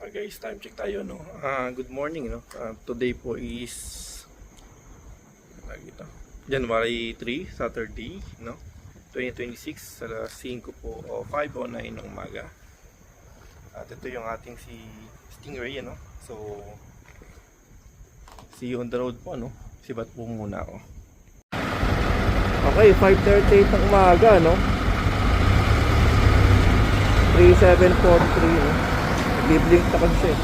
Guys, time check tayo, no. Good morning, no. Today po is ito, January 3, Saturday, no. 2026, alas 5 po o 5:09 ng umaga. At ito yung ating si Stingray, no. So see you on the road po, no. Sibat po muna ako. Okay, 5:38 ng umaga, no. 3743, no. Biblink na kasi siya.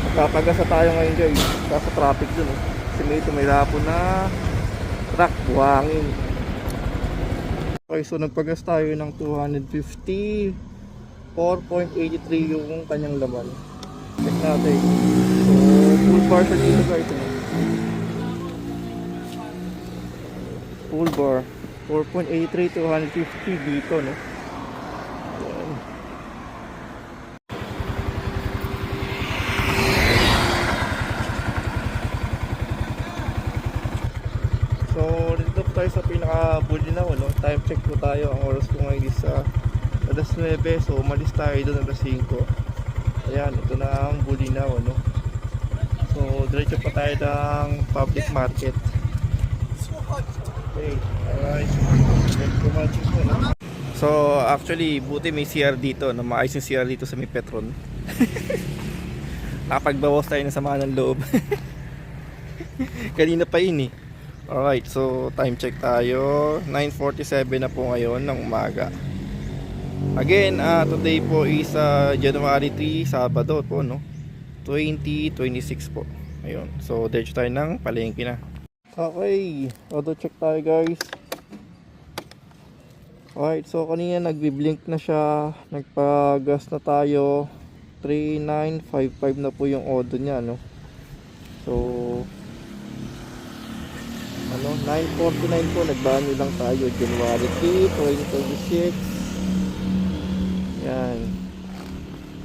Magpapagasa tayo ngayon, guys. Kaso traffic dun, no. Kasi may hapon na truck, buhangin. Okay, so nagpagas tayo ng 250, 4.83 yung kanyang laman. Check natin. So full bar siya dito, guys, no. Full bar 4.83, 250 dito, no. Ayan. So dito po tayo sa pinaka-Bulinaw, no. Time check po tayo. Ang oras po ngayon is alas 9. So umalis tayo doon alas 5. Ayan, ito na ang Bulinaw, no. So diretso pa tayo ng public market. Okay, alright. Thank you much po, no? So actually, buti may CR dito, no. Maayos yung CR dito sa may Petron. Nakapagbawas tayo ng sama ng loob. Kanina pa yun, eh. Alright, so time check tayo. 9:47 na po ngayon ng umaga. Again, today po is January 3, Sabado po, no. 2026 po. Ayun. So diretso tayo ng palengke na. Okay, auto check tayo, guys. Alright, so kanina nagbi-blink na siya. Nagpagas na tayo. 3955 na po yung auto niya, no. So 9:49 po, nagbanyo lang tayo. January 3, 2026. Yan.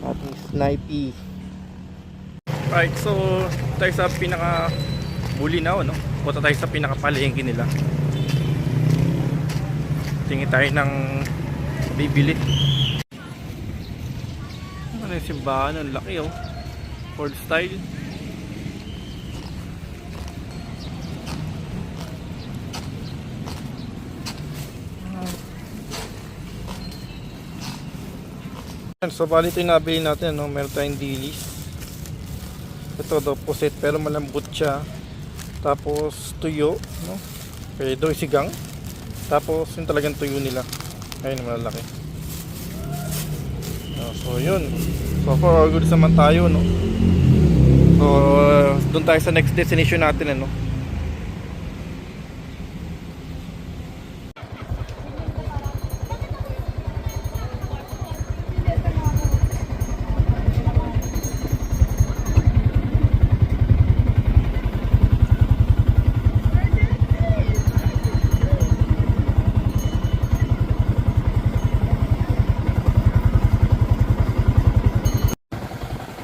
Ating snipey. Right, so tayo sa pinaka Bulinaw, no. Punta tayo sa pinaka palengke nila. Tingin tayo ng bibili. Ano yung simbahan? Ang laki, oh. Ford style. So bali ito yung nabili natin, no? Meron tayong dilis. Ito daw puset pero malambot siya. Tapos tuyo, no? Pero isigang. Tapos yung talagang tuyo nila. Ayun, malalaki. So yun. So far good naman tayo, no? So doon tayo sa next destination natin, ano?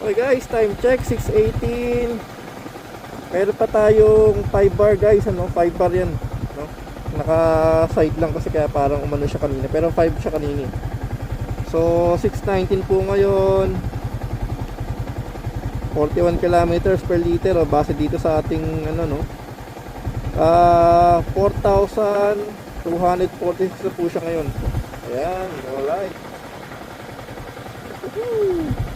Okay, guys, time check 6:18. Meron pa tayong 5 bar, guys, ano, 5 bar yan, no? Naka side lang kasi kaya parang umano siya kanina, pero 5 siya kanina. So 6:19 po ngayon. 41 kilometers per liter, o base dito sa ating ano, no. 4,246 na po siya ngayon. Ayan, alright. Woohoo!